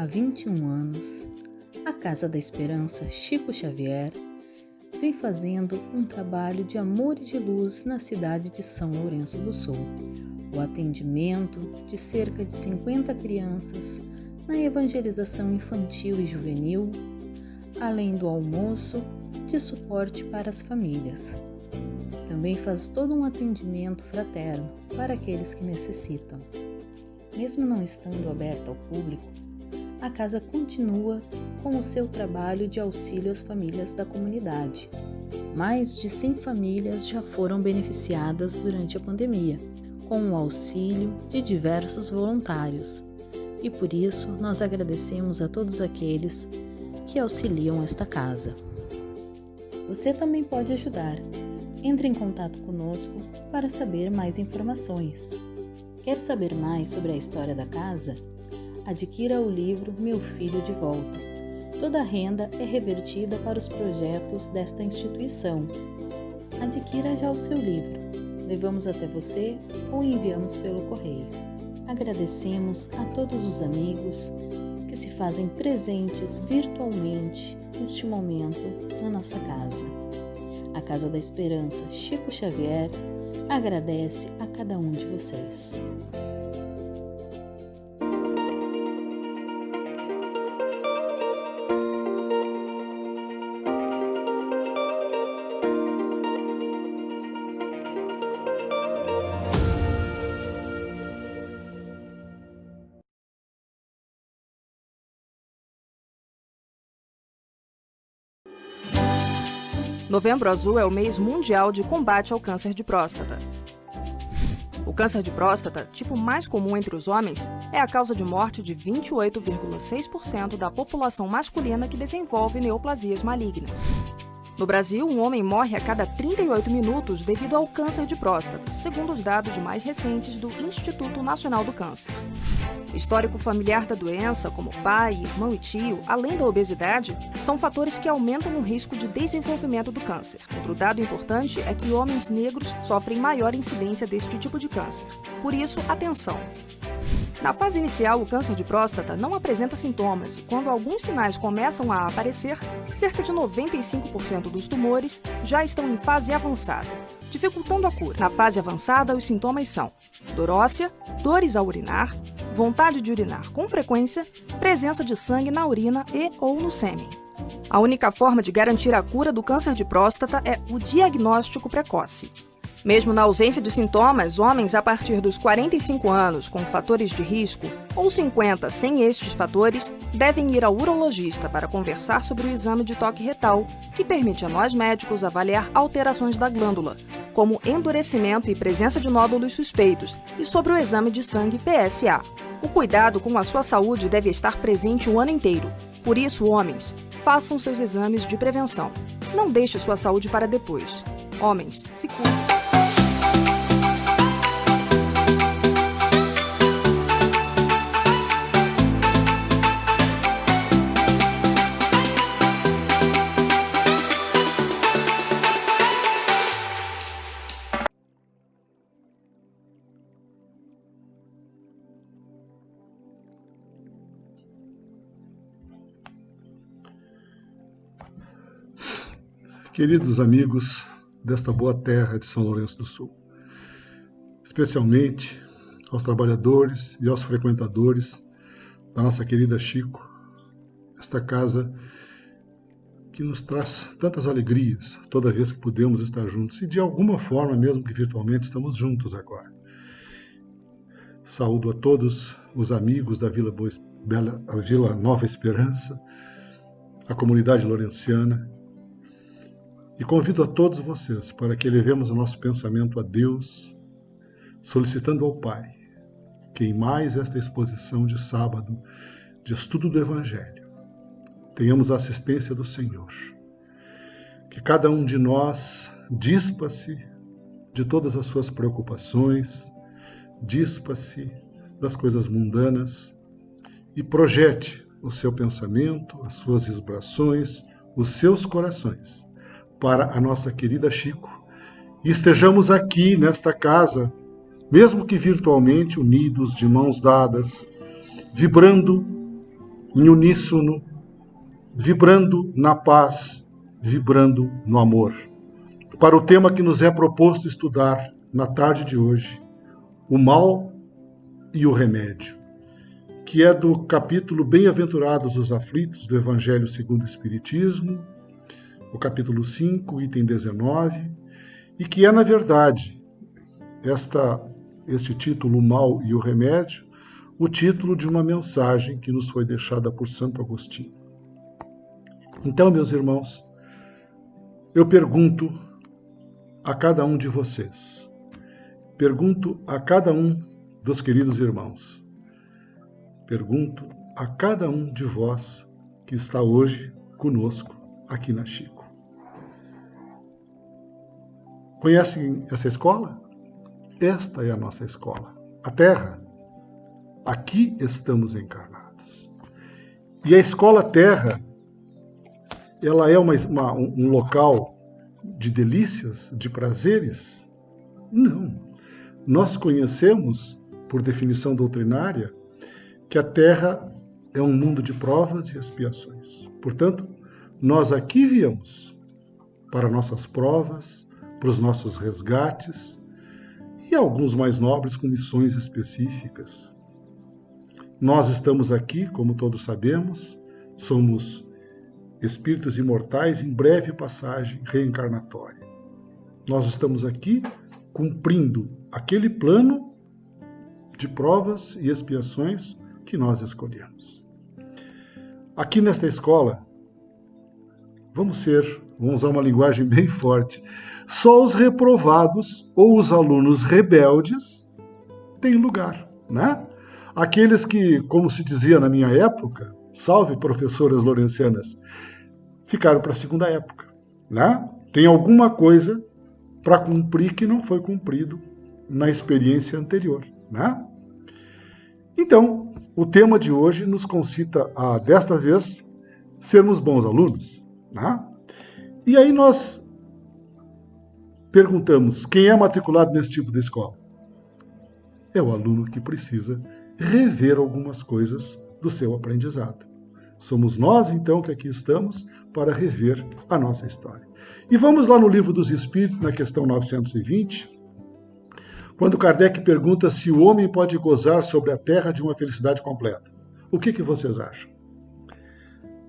Há 21 anos, a Casa da Esperança Chico Xavier vem fazendo um trabalho de amor e de luz na cidade de São Lourenço do Sul. O atendimento de cerca de 50 crianças na evangelização infantil e juvenil, além do almoço de suporte para as famílias. Também faz todo um atendimento fraterno para aqueles que necessitam. Mesmo não estando aberta ao público, a casa continua com o seu trabalho de auxílio às famílias da comunidade. Mais de 100 famílias já foram beneficiadas durante a pandemia, com o auxílio de diversos voluntários. E por isso nós agradecemos a todos aqueles que auxiliam esta casa. Você também pode ajudar. Entre em contato conosco para saber mais informações. Quer saber mais sobre a história da casa? Adquira o livro Meu Filho de Volta. Toda a renda é revertida para os projetos desta instituição. Adquira já o seu livro. Levamos até você ou enviamos pelo correio. Agradecemos a todos os amigos que se fazem presentes virtualmente neste momento na nossa casa. A Casa da Esperança Chico Xavier agradece a cada um de vocês. Novembro Azul é o mês mundial de combate ao câncer de próstata. O câncer de próstata, tipo mais comum entre os homens, é a causa de morte de 28,6% da população masculina que desenvolve neoplasias malignas. No Brasil, um homem morre a cada 38 minutos devido ao câncer de próstata, segundo os dados mais recentes do Instituto Nacional do Câncer. Histórico familiar da doença, como pai, irmão e tio, além da obesidade, são fatores que aumentam o risco de desenvolvimento do câncer. Outro dado importante é que homens negros sofrem maior incidência deste tipo de câncer. Por isso, atenção! Na fase inicial, o câncer de próstata não apresenta sintomas e, quando alguns sinais começam a aparecer, cerca de 95% dos tumores já estão em fase avançada, dificultando a cura. Na fase avançada, os sintomas são dor óssea, dores ao urinar, vontade de urinar com frequência, presença de sangue na urina e ou no sêmen. A única forma de garantir a cura do câncer de próstata é o diagnóstico precoce. Mesmo na ausência de sintomas, homens a partir dos 45 anos com fatores de risco ou 50 sem estes fatores devem ir ao urologista para conversar sobre o exame de toque retal, que permite a nós médicos avaliar alterações da glândula, como endurecimento e presença de nódulos suspeitos, e sobre o exame de sangue PSA. O cuidado com a sua saúde deve estar presente o ano inteiro. Por isso, homens, façam seus exames de prevenção. Não deixe sua saúde para depois. Homens, se cuidem. Queridos amigos desta boa terra de São Lourenço do Sul, especialmente aos trabalhadores e aos frequentadores da nossa querida Chico, esta casa que nos traz tantas alegrias toda vez que podemos estar juntos e de alguma forma, mesmo que virtualmente, estamos juntos agora. Saúdo a todos os amigos da Vila Nova Esperança, a comunidade lourenciana, e convido a todos vocês para que elevemos o nosso pensamento a Deus, solicitando ao Pai que em mais esta exposição de sábado de estudo do Evangelho tenhamos a assistência do Senhor. Que cada um de nós dispa-se de todas as suas preocupações, dispa-se das coisas mundanas e projete o seu pensamento, as suas vibrações, os seus corações para a nossa querida Chico, e estejamos aqui nesta casa, mesmo que virtualmente unidos, de mãos dadas, vibrando em uníssono, vibrando na paz, vibrando no amor. Para o tema que nos é proposto estudar na tarde de hoje, o mal e o remédio, que é do capítulo Bem-aventurados os aflitos do Evangelho segundo o Espiritismo, o capítulo 5, item 19, e que é, na verdade, este título, o mal e o remédio, o título de uma mensagem que nos foi deixada por Santo Agostinho. Então, meus irmãos, eu pergunto a cada um de vocês, pergunto a cada um dos queridos irmãos, pergunto a cada um de vós que está hoje conosco aqui na Chico. Conhecem essa escola? Esta é a nossa escola, a Terra. Aqui estamos encarnados. E a escola Terra, ela é um local de delícias, de prazeres? Não. Nós conhecemos, por definição doutrinária, que a Terra é um mundo de provas e expiações. Portanto, nós aqui viemos para nossas provas, para os nossos resgates, e alguns mais nobres com missões específicas. Nós estamos aqui, como todos sabemos, somos espíritos imortais em breve passagem reencarnatória. Nós estamos aqui cumprindo aquele plano de provas e expiações que nós escolhemos. Aqui nesta escola, vamos usar uma linguagem bem forte, só os reprovados ou os alunos rebeldes têm lugar, né? Aqueles que, como se dizia na minha época, salve professoras laurencianas, ficaram para a segunda época, né? Tem alguma coisa para cumprir que não foi cumprido na experiência anterior, né? Então, o tema de hoje nos concita a, desta vez, sermos bons alunos, né? E aí nós perguntamos, quem é matriculado nesse tipo de escola? É o aluno que precisa rever algumas coisas do seu aprendizado. Somos nós, então, que aqui estamos para rever a nossa história. E vamos lá no Livro dos Espíritos, na questão 920, quando Kardec pergunta se o homem pode gozar sobre a terra de uma felicidade completa. O que vocês acham?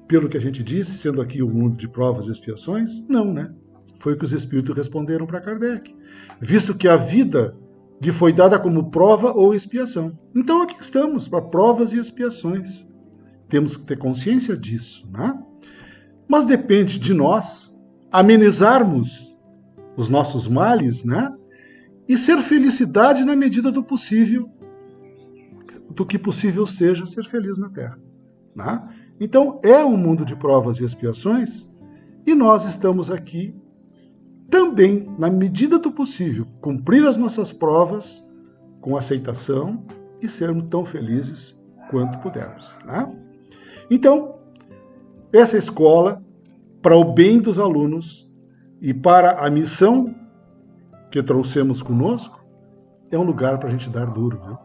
Pelo que a gente disse, sendo aqui o mundo de provas e expiações, não, né? Foi o que os Espíritos responderam para Kardec, visto que a vida lhe foi dada como prova ou expiação. Então aqui estamos, para provas e expiações. Temos que ter consciência disso, né? Mas depende de nós amenizarmos os nossos males, né? E ser felicidade na medida do possível, do que possível seja ser feliz na Terra, né? Então é um mundo de provas e expiações e nós estamos aqui também, na medida do possível, cumprir as nossas provas com aceitação e sermos tão felizes quanto pudermos, né? Então, essa escola, para o bem dos alunos e para a missão que trouxemos conosco, é um lugar para a gente dar duro, né?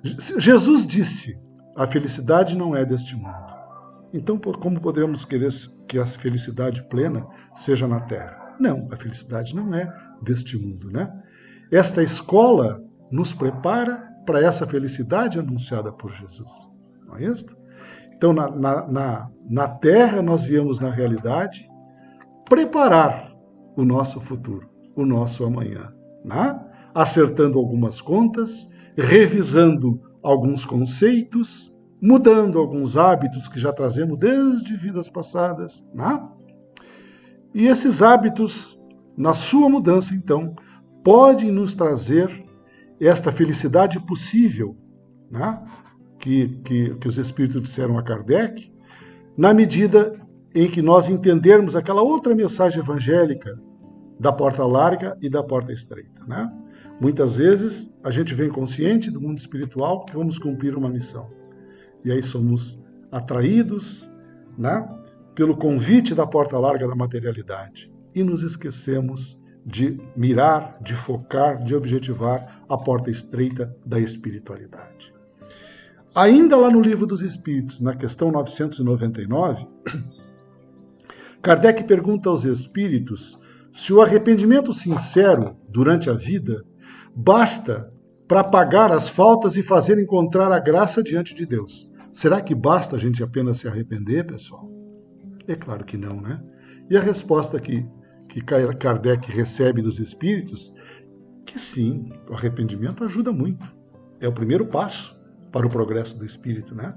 Jesus disse, a felicidade não é deste mundo. Então, como podemos querer que a felicidade plena seja na Terra? Não, a felicidade não é deste mundo, né? Esta escola nos prepara para essa felicidade anunciada por Jesus, não é isso? Então, na Terra, nós viemos, na realidade, preparar o nosso futuro, o nosso amanhã, né? Acertando algumas contas, revisando alguns conceitos, mudando alguns hábitos que já trazemos desde vidas passadas, né? E esses hábitos, na sua mudança, então, podem nos trazer esta felicidade possível, né? que os Espíritos disseram a Kardec, na medida em que nós entendermos aquela outra mensagem evangélica da porta larga e da porta estreita, né? Muitas vezes a gente vem consciente do mundo espiritual que vamos cumprir uma missão. E aí somos atraídos, né, pelo convite da porta larga da materialidade. E nos esquecemos de mirar, de focar, de objetivar a porta estreita da espiritualidade. Ainda lá no Livro dos Espíritos, na questão 999, Kardec pergunta aos espíritos se o arrependimento sincero durante a vida basta para pagar as faltas e fazer encontrar a graça diante de Deus. Será que basta a gente apenas se arrepender, pessoal? É claro que não, né? E a resposta que Kardec recebe dos espíritos, que sim, o arrependimento ajuda muito. É o primeiro passo para o progresso do espírito, né?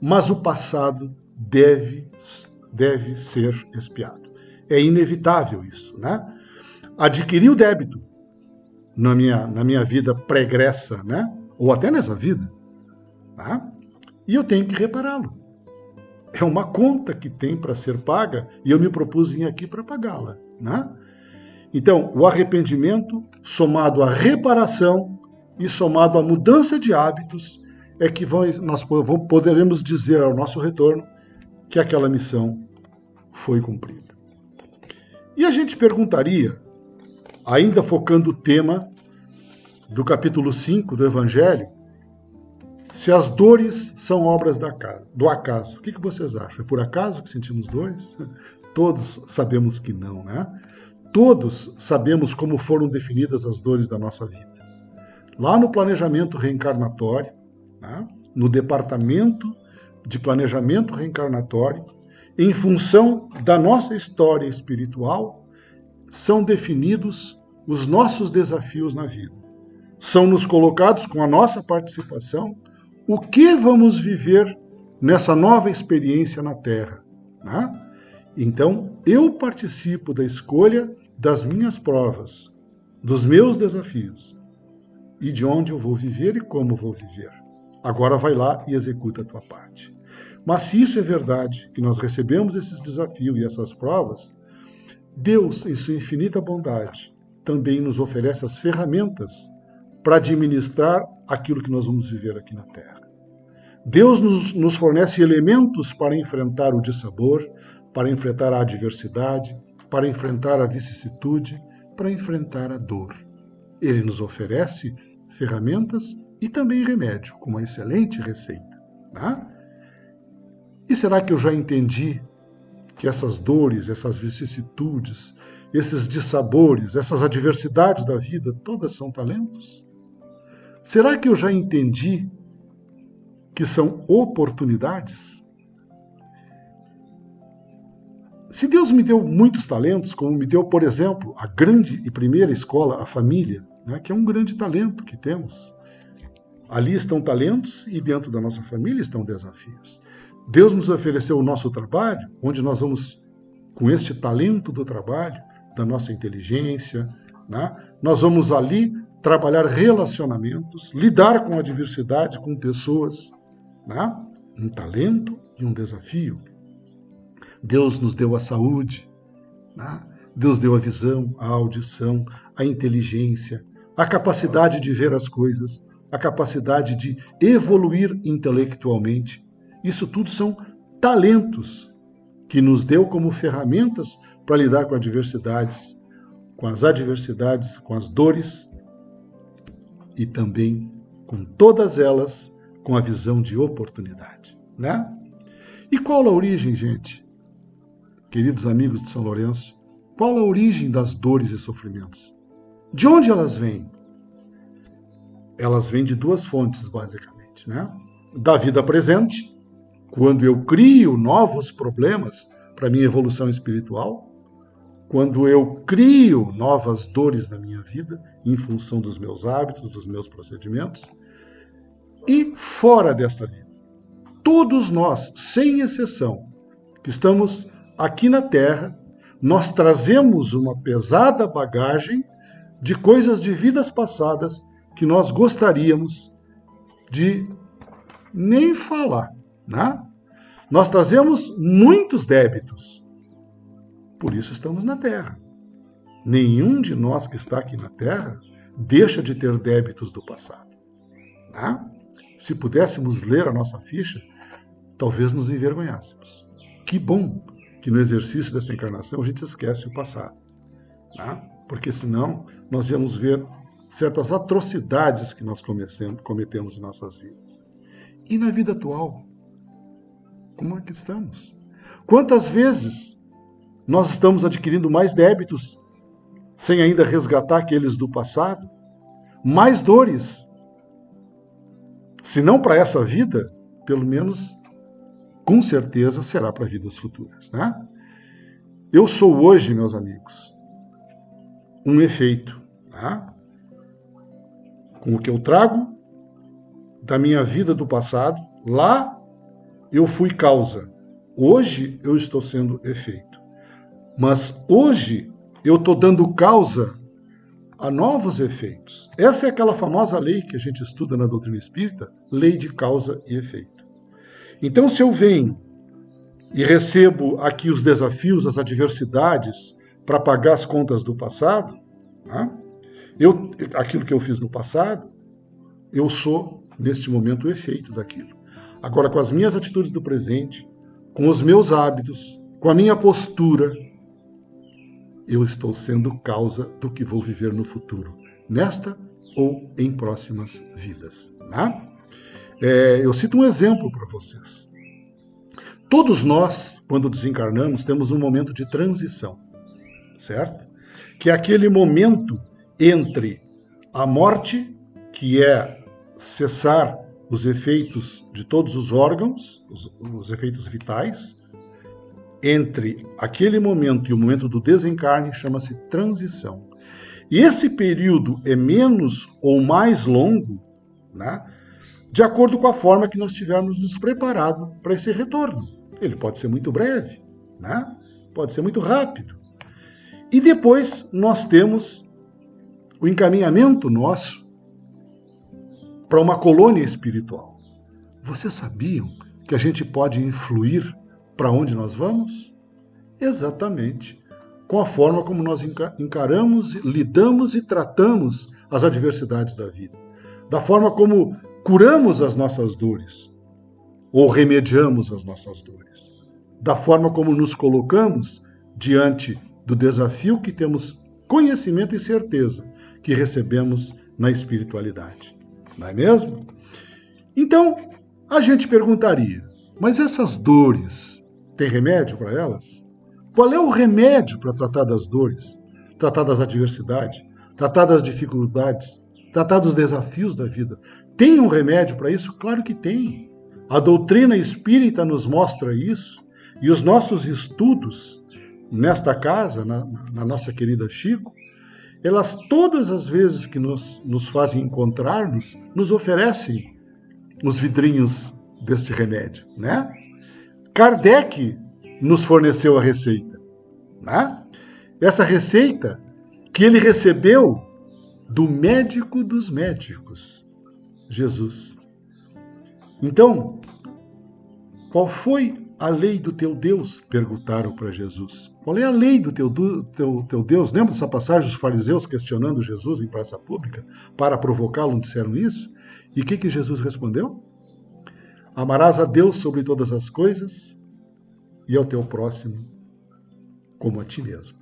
Mas o passado deve ser expiado. É inevitável isso, né? Adquirir o débito na minha vida pregressa, né? Ou até nessa vida, tá? E eu tenho que repará-lo. É uma conta que tem para ser paga e eu me propus vir aqui para pagá-la, né? Então, o arrependimento somado à reparação e somado à mudança de hábitos é que nós poderemos dizer ao nosso retorno que aquela missão foi cumprida. E a gente perguntaria, ainda focando o tema do capítulo 5 do Evangelho, se as dores são obras do acaso. O que vocês acham? É por acaso que sentimos dores? Todos sabemos que não, né? Todos sabemos como foram definidas as dores da nossa vida. Lá no planejamento reencarnatório, né? No departamento de planejamento reencarnatório, em função da nossa história espiritual, são definidos os nossos desafios na vida. São nos colocados com a nossa participação o que vamos viver nessa nova experiência na Terra, né? Então, eu participo da escolha das minhas provas, dos meus desafios, e de onde eu vou viver e como vou viver. Agora vai lá e executa a tua parte. Mas se isso é verdade, que nós recebemos esses desafios e essas provas, Deus, em sua infinita bondade, também nos oferece as ferramentas para administrar aquilo que nós vamos viver aqui na Terra. Deus nos fornece elementos para enfrentar o dissabor, para enfrentar a adversidade, para enfrentar a vicissitude, para enfrentar a dor. Ele nos oferece ferramentas e também remédio, com uma excelente receita, né? E será que eu já entendi que essas dores, essas vicissitudes, esses dissabores, essas adversidades da vida, todas são talentos? Será que eu já entendi que são oportunidades? Se Deus me deu muitos talentos, como me deu, por exemplo, a grande e primeira escola, a família, né, que é um grande talento que temos. Ali estão talentos e dentro da nossa família estão desafios. Deus nos ofereceu o nosso trabalho, onde nós vamos, com este talento do trabalho, da nossa inteligência, né, nós vamos ali trabalhar relacionamentos, lidar com a diversidade, com pessoas, né, um talento e um desafio. Deus nos deu a saúde, né? Deus deu a visão, a audição, a inteligência, a capacidade de ver as coisas, a capacidade de evoluir intelectualmente. Isso tudo são talentos que nos deu como ferramentas para lidar com adversidades, com as adversidades, com as dores e também com todas elas com a visão de oportunidade, né? E qual a origem, gente? Queridos amigos de São Lourenço, qual a origem das dores e sofrimentos? De onde elas vêm? Elas vêm de duas fontes, basicamente, né? Da vida presente, quando eu crio novos problemas para a minha evolução espiritual, quando eu crio novas dores na minha vida, em função dos meus hábitos, dos meus procedimentos, e fora desta vida. Todos nós, sem exceção, que estamos aqui na Terra, nós trazemos uma pesada bagagem de coisas de vidas passadas que nós gostaríamos de nem falar, né? Nós trazemos muitos débitos, por isso estamos na Terra. Nenhum de nós que está aqui na Terra deixa de ter débitos do passado, né? Se pudéssemos ler a nossa ficha, talvez nos envergonhássemos. Que bom que no exercício dessa encarnação a gente esquece o passado, né? Porque senão nós íamos ver certas atrocidades que nós cometemos em nossas vidas. E na vida atual? Como é que estamos? Quantas vezes nós estamos adquirindo mais débitos sem ainda resgatar aqueles do passado? Mais dores. Se não para essa vida, pelo menos, com certeza, será para vidas futuras, né? Eu sou hoje, meus amigos, um efeito, tá? Com o que eu trago da minha vida do passado, lá eu fui causa. Hoje eu estou sendo efeito. Mas hoje eu estou dando causa a novos efeitos. Essa é aquela famosa lei que a gente estuda na doutrina espírita, lei de causa e efeito. Então, se eu venho e recebo aqui os desafios, as adversidades para pagar as contas do passado, né? Aquilo que eu fiz no passado, eu sou, neste momento, o efeito daquilo. Agora, com as minhas atitudes do presente, com os meus hábitos, com a minha postura, eu estou sendo causa do que vou viver no futuro, nesta ou em próximas vidas. Né? Eu cito um exemplo para vocês. Todos nós, quando desencarnamos, temos um momento de transição, certo? Que é aquele momento entre a morte, que é cessar os efeitos de todos os órgãos, os efeitos vitais, entre aquele momento e o momento do desencarne, chama-se transição. E esse período é menos ou mais longo, né, de acordo com a forma que nós tivermos nos preparado para esse retorno. Ele pode ser muito breve, né, pode ser muito rápido. E depois nós temos o encaminhamento nosso para uma colônia espiritual. Vocês sabiam que a gente pode influir para onde nós vamos? Exatamente. Com a forma como nós encaramos, lidamos e tratamos as adversidades da vida. Da forma como curamos as nossas dores ou remediamos as nossas dores. Da forma como nos colocamos diante do desafio que temos conhecimento e certeza que recebemos na espiritualidade. Não é mesmo? Então, a gente perguntaria, mas essas dores, tem remédio para elas? Qual é o remédio para tratar das dores, tratar das adversidades, tratar das dificuldades, tratar dos desafios da vida? Tem um remédio para isso? Claro que tem. A doutrina espírita nos mostra isso, e os nossos estudos nesta casa, na nossa querida Chico, elas todas as vezes que nos fazem encontrar-nos, nos oferecem os vidrinhos deste remédio, né? Kardec nos forneceu a receita, né? Essa receita que ele recebeu do médico dos médicos, Jesus. Então, qual foi a lei do teu Deus? Perguntaram para Jesus. Qual é a lei do teu Deus? Lembra dessa passagem, os fariseus questionando Jesus em praça pública? Para provocá-lo, disseram isso? E o que Jesus respondeu? Amarás a Deus sobre todas as coisas e ao teu próximo como a ti mesmo.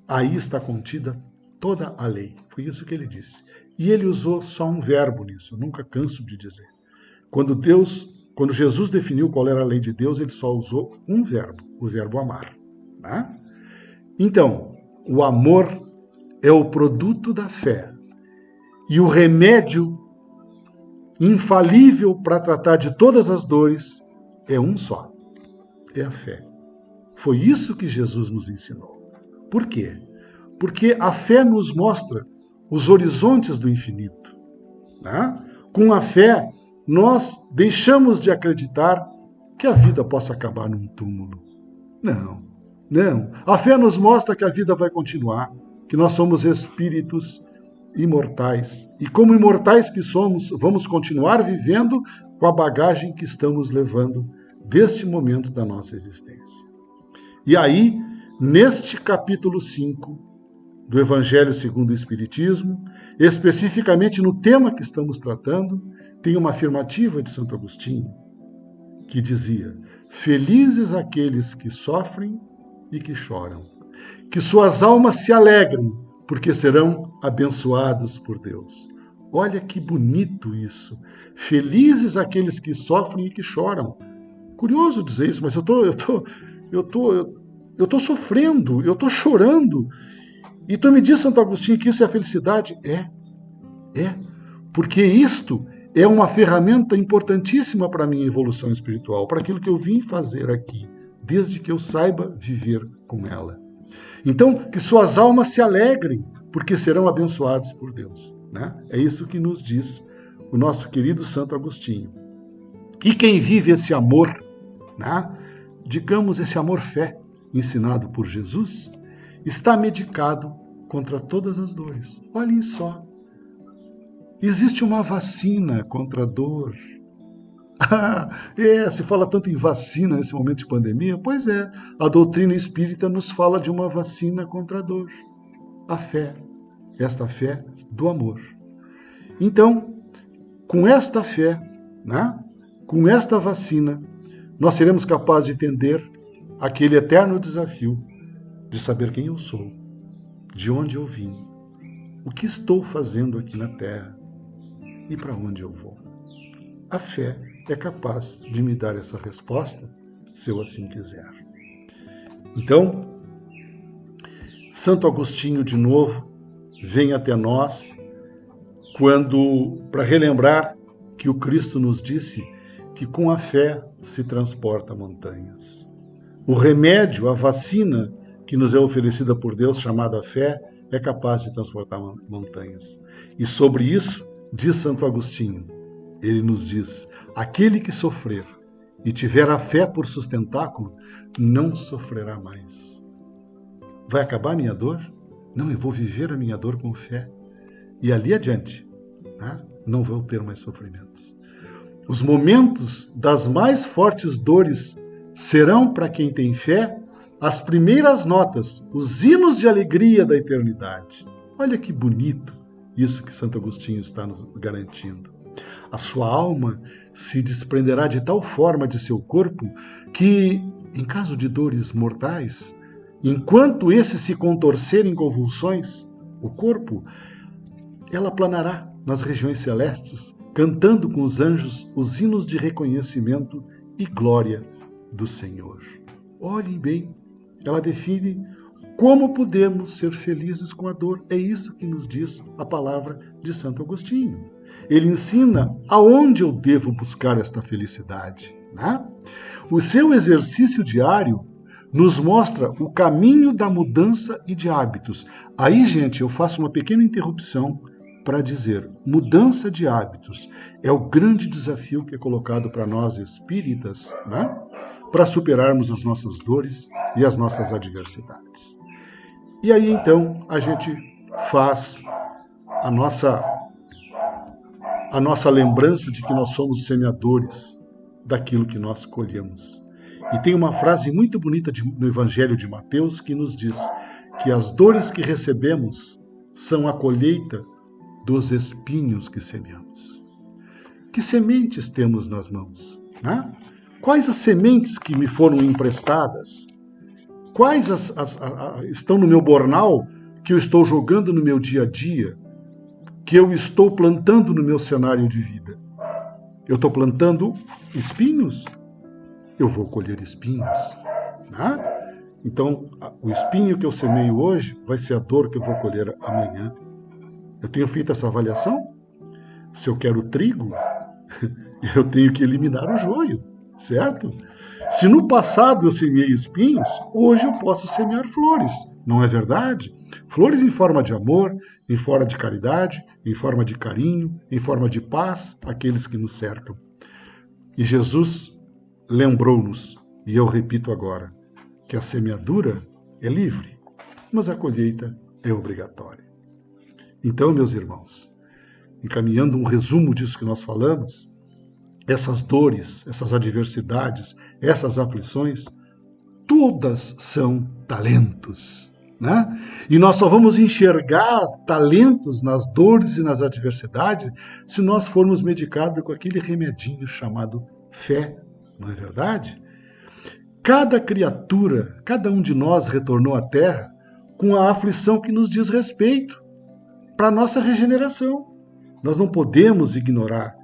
Aí está contida toda a lei. Foi isso que ele disse. E ele usou só um verbo nisso, eu nunca canso de dizer. Quando Jesus definiu qual era a lei de Deus, ele só usou um verbo, o verbo amar. Né? Então, o amor é o produto da fé. E o remédio infalível para tratar de todas as dores é um só. É a fé. Foi isso que Jesus nos ensinou. Por quê? Porque a fé nos mostra os horizontes do infinito. Né? Com a fé, nós deixamos de acreditar que a vida possa acabar num túmulo. Não. A fé nos mostra que a vida vai continuar, que nós somos espíritos imortais. E como imortais que somos, vamos continuar vivendo com a bagagem que estamos levando deste momento da nossa existência. E aí, neste capítulo 5 do Evangelho segundo o Espiritismo, especificamente no tema que estamos tratando, tem uma afirmativa de Santo Agostinho, que dizia: felizes aqueles que sofrem e que choram, que suas almas se alegrem, porque serão abençoados por Deus. Olha que bonito isso. Felizes aqueles que sofrem e que choram. Curioso dizer isso, mas eu tô sofrendo, eu tô chorando. E tu me diz, Santo Agostinho, que isso é a felicidade? É. Porque isto é uma ferramenta importantíssima para a minha evolução espiritual, para aquilo que eu vim fazer aqui, desde que eu saiba viver com ela. Então, que suas almas se alegrem, porque serão abençoados por Deus. Né? É isso que nos diz o nosso querido Santo Agostinho. E quem vive esse amor, né? Digamos esse amor-fé ensinado por Jesus, está medicado contra todas as dores. Olhem só. Existe uma vacina contra a dor. Se fala tanto em vacina nesse momento de pandemia. Pois é, a doutrina espírita nos fala de uma vacina contra a dor. A fé. Esta fé do amor. Então, com esta fé, né, com esta vacina, nós seremos capazes de entender aquele eterno desafio de saber quem eu sou, de onde eu vim, o que estou fazendo aqui na Terra e para onde eu vou. A fé é capaz de me dar essa resposta, se eu assim quiser. Então, Santo Agostinho, de novo, vem até nós para relembrar que o Cristo nos disse que com a fé se transporta montanhas. O remédio, a vacina que nos é oferecida por Deus, chamada fé, é capaz de transportar montanhas. E sobre isso, diz Santo Agostinho, ele nos diz, aquele que sofrer e tiver a fé por sustentáculo, não sofrerá mais. Vai acabar a minha dor? Não, eu vou viver a minha dor com fé. E ali adiante, né, não vou ter mais sofrimentos. Os momentos das mais fortes dores serão, para quem tem fé, as primeiras notas, os hinos de alegria da eternidade. Olha que bonito isso que Santo Agostinho está nos garantindo. A sua alma se desprenderá de tal forma de seu corpo que, em caso de dores mortais, enquanto esse se contorcer em convulsões, o corpo, ela planará nas regiões celestes, cantando com os anjos os hinos de reconhecimento e glória do Senhor. Olhem bem, ela define como podemos ser felizes com a dor. É isso que nos diz a palavra de Santo Agostinho. Ele ensina aonde eu devo buscar esta felicidade. Né? O seu exercício diário nos mostra o caminho da mudança e de hábitos. Aí, gente, eu faço uma pequena interrupção para dizer, mudança de hábitos é o grande desafio que é colocado para nós espíritas, né? Para superarmos as nossas dores e as nossas adversidades. E aí, então, a gente faz a nossa lembrança de que nós somos semeadores daquilo que nós colhemos. E tem uma frase muito bonita no Evangelho de Mateus que nos diz que as dores que recebemos são a colheita dos espinhos que semeamos. Que sementes temos nas mãos? Né? Quais as sementes que me foram emprestadas? Quais estão no meu bornal que eu estou jogando no meu dia a dia? Que eu estou plantando no meu cenário de vida? Eu estou plantando espinhos? Eu vou colher espinhos. Né? Então, o espinho que eu semeio hoje vai ser a dor que eu vou colher amanhã. Eu tenho feito essa avaliação? Se eu quero trigo, eu tenho que eliminar o joio, certo? Se no passado eu semeei espinhos, hoje eu posso semear flores, não é verdade? Flores em forma de amor, em forma de caridade, em forma de carinho, em forma de paz, àqueles que nos cercam. E Jesus lembrou-nos, e eu repito agora, que a semeadura é livre, mas a colheita é obrigatória. Então, meus irmãos, encaminhando um resumo disso que nós falamos, essas dores, essas adversidades, essas aflições, todas são talentos, né? E nós só vamos enxergar talentos nas dores e nas adversidades se nós formos medicados com aquele remedinho chamado fé, não é verdade? Cada criatura, cada um de nós retornou à Terra com a aflição que nos diz respeito, para a nossa regeneração. Nós não podemos ignorar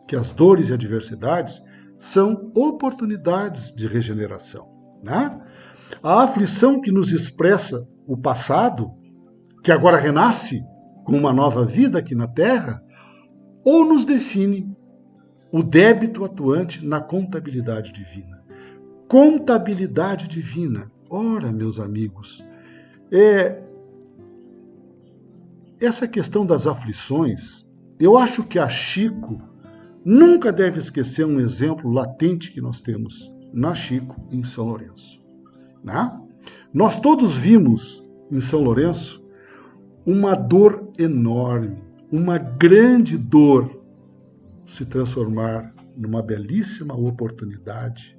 que as dores e adversidades são oportunidades de regeneração, né? A aflição que nos expressa o passado, que agora renasce com uma nova vida aqui na Terra, ou nos define o débito atuante na contabilidade divina. Contabilidade divina. Ora, meus amigos, essa questão das aflições, eu acho que a Chico nunca deve esquecer um exemplo latente que nós temos na Chico, em São Lourenço. Né? Nós todos vimos em São Lourenço uma dor enorme, uma grande dor se transformar numa belíssima oportunidade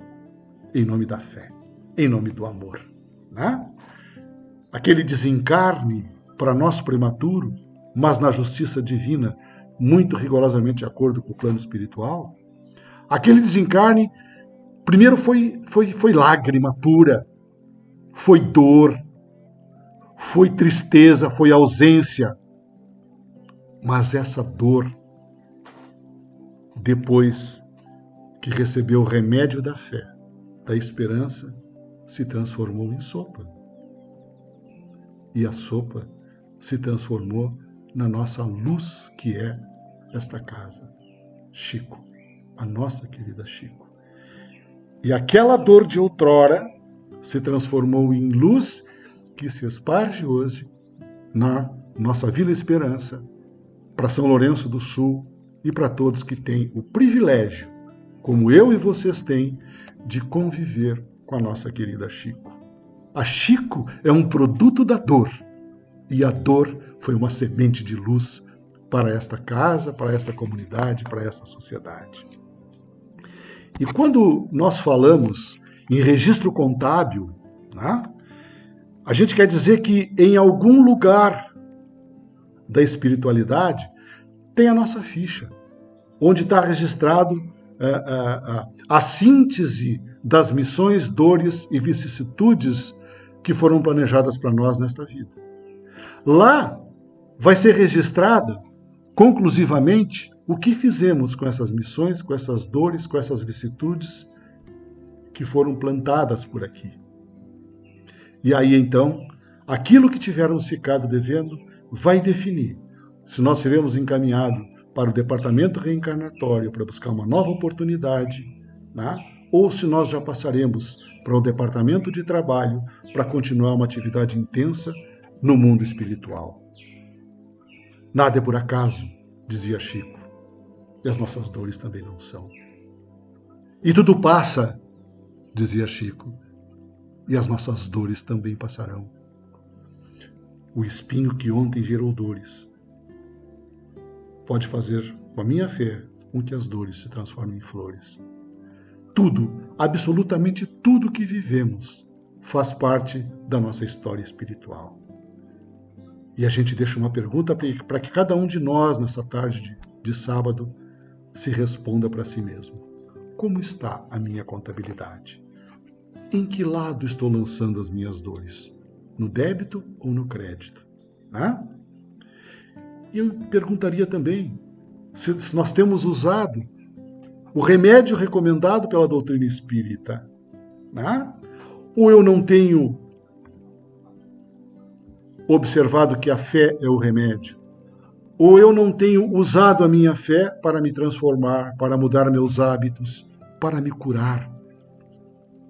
em nome da fé, em nome do amor. Né? Aquele desencarne para nós prematuro, mas na justiça divina, muito rigorosamente de acordo com o plano espiritual, aquele desencarne, primeiro foi lágrima pura, foi dor, foi tristeza, foi ausência. Mas essa dor, depois que recebeu o remédio da fé, da esperança, se transformou em sopa. E a sopa se transformou na nossa luz, que é esta casa. Chico, a nossa querida Chico. E aquela dor de outrora se transformou em luz que se esparge hoje na nossa Vila Esperança, para São Lourenço do Sul e para todos que têm o privilégio, como eu e vocês têm, de conviver com a nossa querida Chico. A Chico é um produto da dor, e a dor foi uma semente de luz para esta casa, para esta comunidade, para esta sociedade. E quando nós falamos em registro contábil, né, a gente quer dizer que em algum lugar da espiritualidade tem a nossa ficha, onde está registrado a síntese das missões, dores e vicissitudes que foram planejadas para nós nesta vida. Lá vai ser registrada conclusivamente o que fizemos com essas missões, com essas dores, com essas vicissitudes que foram plantadas por aqui. E aí então, aquilo que tivermos ficado devendo vai definir se nós seremos encaminhados para o departamento reencarnatório para buscar uma nova oportunidade, né? Ou se nós já passaremos para o departamento de trabalho para continuar uma atividade intensa no mundo espiritual. Nada é por acaso, dizia Chico, e as nossas dores também não são. E tudo passa, dizia Chico, e as nossas dores também passarão. O espinho que ontem gerou dores pode fazer, com a minha fé, com que as dores se transformem em flores. Tudo, absolutamente tudo que vivemos, faz parte da nossa história espiritual. E a gente deixa uma pergunta para que cada um de nós, nessa tarde de sábado, se responda para si mesmo. Como está a minha contabilidade? Em que lado estou lançando as minhas dores? No débito ou no crédito? Né? E eu perguntaria também se nós temos usado o remédio recomendado pela doutrina espírita, né? Ou eu não tenho observado que a fé é o remédio, ou eu não tenho usado a minha fé para me transformar, para mudar meus hábitos, para me curar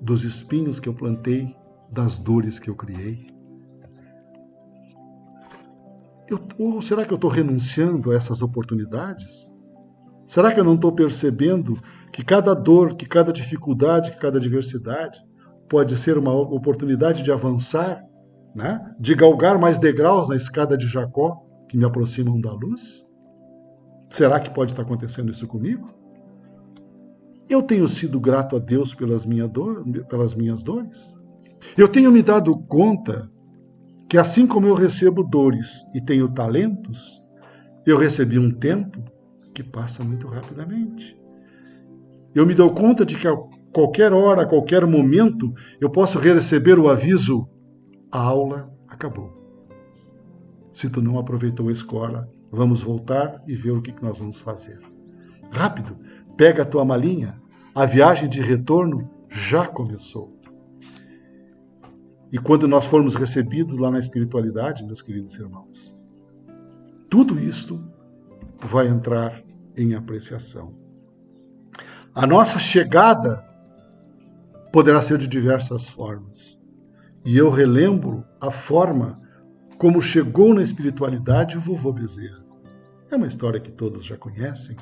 dos espinhos que eu plantei, das dores que eu criei. Ou será que eu estou renunciando a essas oportunidades? Será que eu não estou percebendo que cada dor, que cada dificuldade, que cada adversidade pode ser uma oportunidade de avançar, né? De galgar mais degraus na escada de Jacó, que me aproximam da luz? Será que pode estar acontecendo isso comigo? Eu tenho sido grato a Deus pelas minhas dores? Eu tenho me dado conta que assim como eu recebo dores e tenho talentos, eu recebi um tempo que passa muito rapidamente. Eu me dou conta de que a qualquer hora, a qualquer momento, eu posso receber o aviso: a aula acabou. Se tu não aproveitou a escola, Vamos voltar e ver o que nós vamos fazer. Rápido, pega a tua malinha, a viagem de retorno já começou. E quando nós formos recebidos lá na espiritualidade, meus queridos irmãos, tudo isto vai entrar em apreciação. A nossa chegada poderá ser de diversas formas. E eu relembro a forma como chegou na espiritualidade o vovô Bezerra. É uma história que todos já conhecem.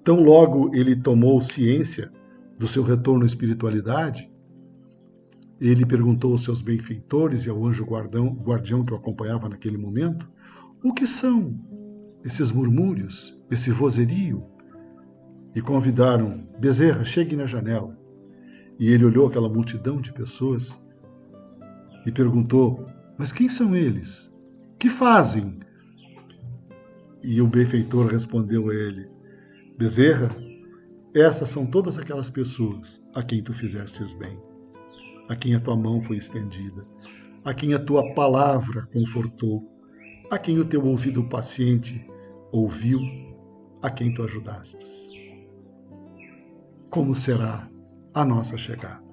Tão logo ele tomou ciência do seu retorno à espiritualidade, ele perguntou aos seus benfeitores e ao anjo guardião que o acompanhava naquele momento, o que são esses murmúrios, esse vozerio? E convidaram, Bezerra, chegue na janela. E ele olhou aquela multidão de pessoas e perguntou, mas quem são eles? Que fazem? E o benfeitor respondeu a ele, Bezerra, essas são todas aquelas pessoas a quem tu fizestes bem, a quem a tua mão foi estendida, a quem a tua palavra confortou, a quem o teu ouvido paciente ouviu, a quem tu ajudastes. Como será a nossa chegada?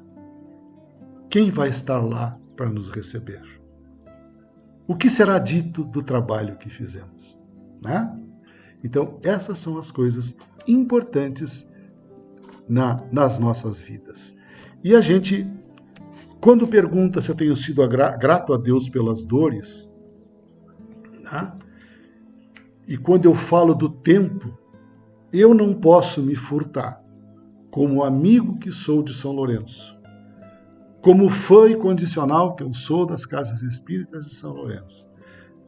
Quem vai estar lá para nos receber? O que será dito do trabalho que fizemos? Né? Então, essas são as coisas importantes nas nossas vidas. E a gente, quando pergunta se eu tenho sido grato a Deus pelas dores, né? E quando eu falo do tempo, eu não posso me furtar, como amigo que sou de São Lourenço, como fã incondicional que eu sou das Casas Espíritas de São Lourenço,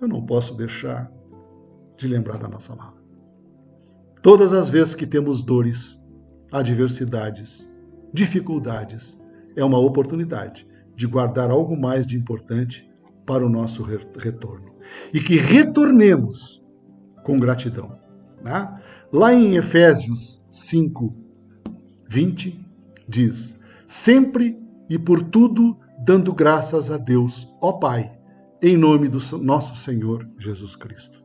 eu não posso deixar de lembrar da nossa mala. Todas as vezes que temos dores, adversidades, dificuldades, é uma oportunidade de guardar algo mais de importante para o nosso retorno. E que retornemos com gratidão. Né? Lá em Efésios 5:20, diz, sempre e por tudo dando graças a Deus, ó Pai, em nome do nosso Senhor Jesus Cristo.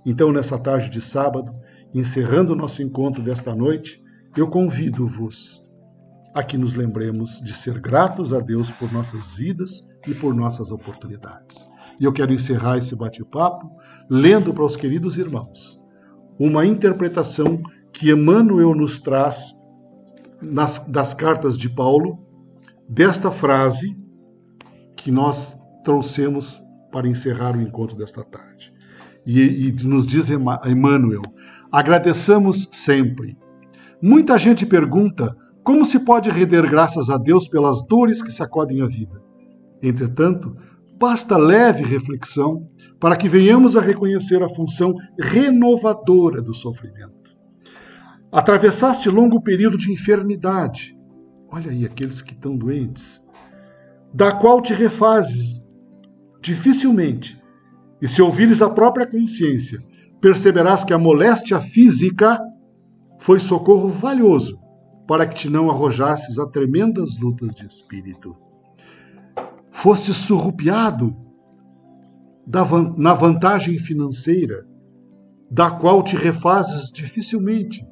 Então, nessa tarde de sábado, encerrando o nosso encontro desta noite, eu convido-vos a que nos lembremos de ser gratos a Deus por nossas vidas e por nossas oportunidades. E eu quero encerrar esse bate-papo lendo para os queridos irmãos uma interpretação que Emmanuel nos traz das cartas de Paulo, desta frase que nós trouxemos para encerrar o encontro desta tarde. E nos diz Emmanuel, agradeçamos sempre. Muita gente pergunta como se pode render graças a Deus pelas dores que sacodem a vida. Entretanto, basta leve reflexão para que venhamos a reconhecer a função renovadora do sofrimento. Atravessaste longo período de enfermidade, olha aí aqueles que estão doentes, da qual te refazes dificilmente, e se ouvires a própria consciência, perceberás que a moléstia física foi socorro valioso para que te não arrojasses a tremendas lutas de espírito. Foste surrupiado na vantagem financeira, da qual te refazes dificilmente,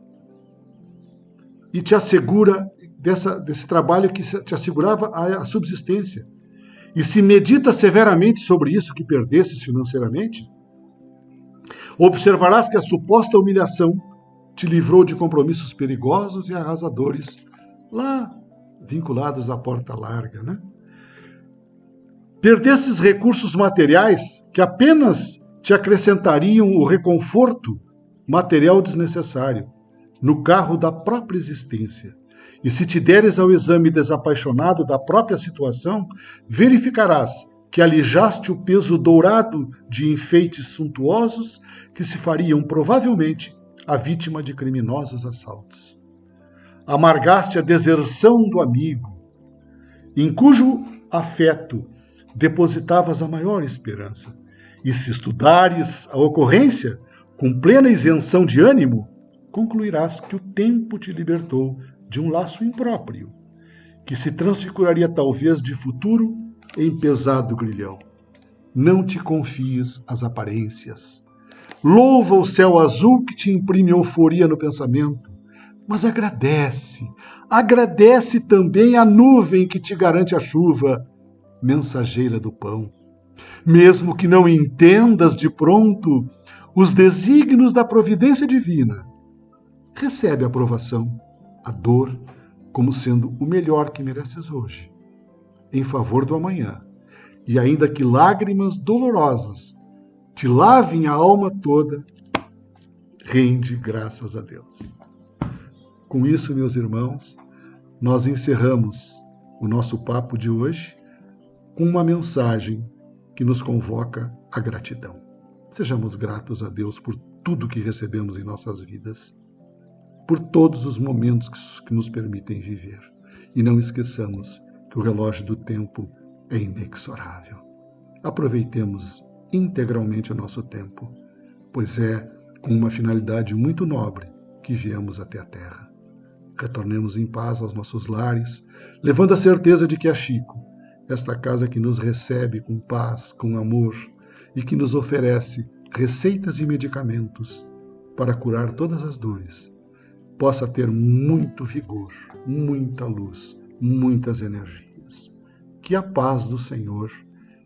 e te assegura desse trabalho que te assegurava a subsistência. E se medita severamente sobre isso que perdesses financeiramente, observarás que a suposta humilhação te livrou de compromissos perigosos e arrasadores, lá vinculados à porta larga, né? Perdesses recursos materiais que apenas te acrescentariam o reconforto material desnecessário no carro da própria existência. E se te deres ao exame desapaixonado da própria situação, verificarás que alijaste o peso dourado de enfeites suntuosos que se fariam provavelmente a vítima de criminosos assaltos. Amargaste a deserção do amigo, em cujo afeto depositavas a maior esperança. E se estudares a ocorrência com plena isenção de ânimo, concluirás que o tempo te libertou de um laço impróprio, que se transfiguraria talvez de futuro em pesado grilhão. Não te confies às aparências. louva o céu azul que te imprime euforia no pensamento, mas agradece também a nuvem que te garante a chuva, mensageira do pão. Mesmo que não entendas de pronto os desígnios da providência divina, recebe a aprovação, a dor, como sendo o melhor que mereces hoje, em favor do amanhã, e ainda que lágrimas dolorosas te lavem a alma toda, rende graças a Deus. Com isso, meus irmãos, nós encerramos o nosso papo de hoje com uma mensagem que nos convoca à gratidão. Sejamos gratos a Deus por tudo que recebemos em nossas vidas, por todos os momentos que nos permitem viver. E não esqueçamos que o relógio do tempo é inexorável. Aproveitemos integralmente o nosso tempo, pois é com uma finalidade muito nobre que viemos até a Terra. Retornemos em paz aos nossos lares, levando a certeza de que a Chico, esta casa que nos recebe com paz, com amor e que nos oferece receitas e medicamentos para curar todas as dores, possa ter muito vigor, muita luz, muitas energias. Que a paz do Senhor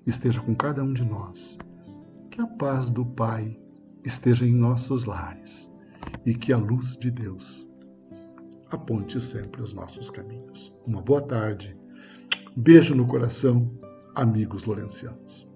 esteja com cada um de nós. Que a paz do Pai esteja em nossos lares e que a luz de Deus aponte sempre os nossos caminhos. Uma boa tarde. Beijo no coração, amigos lorencianos.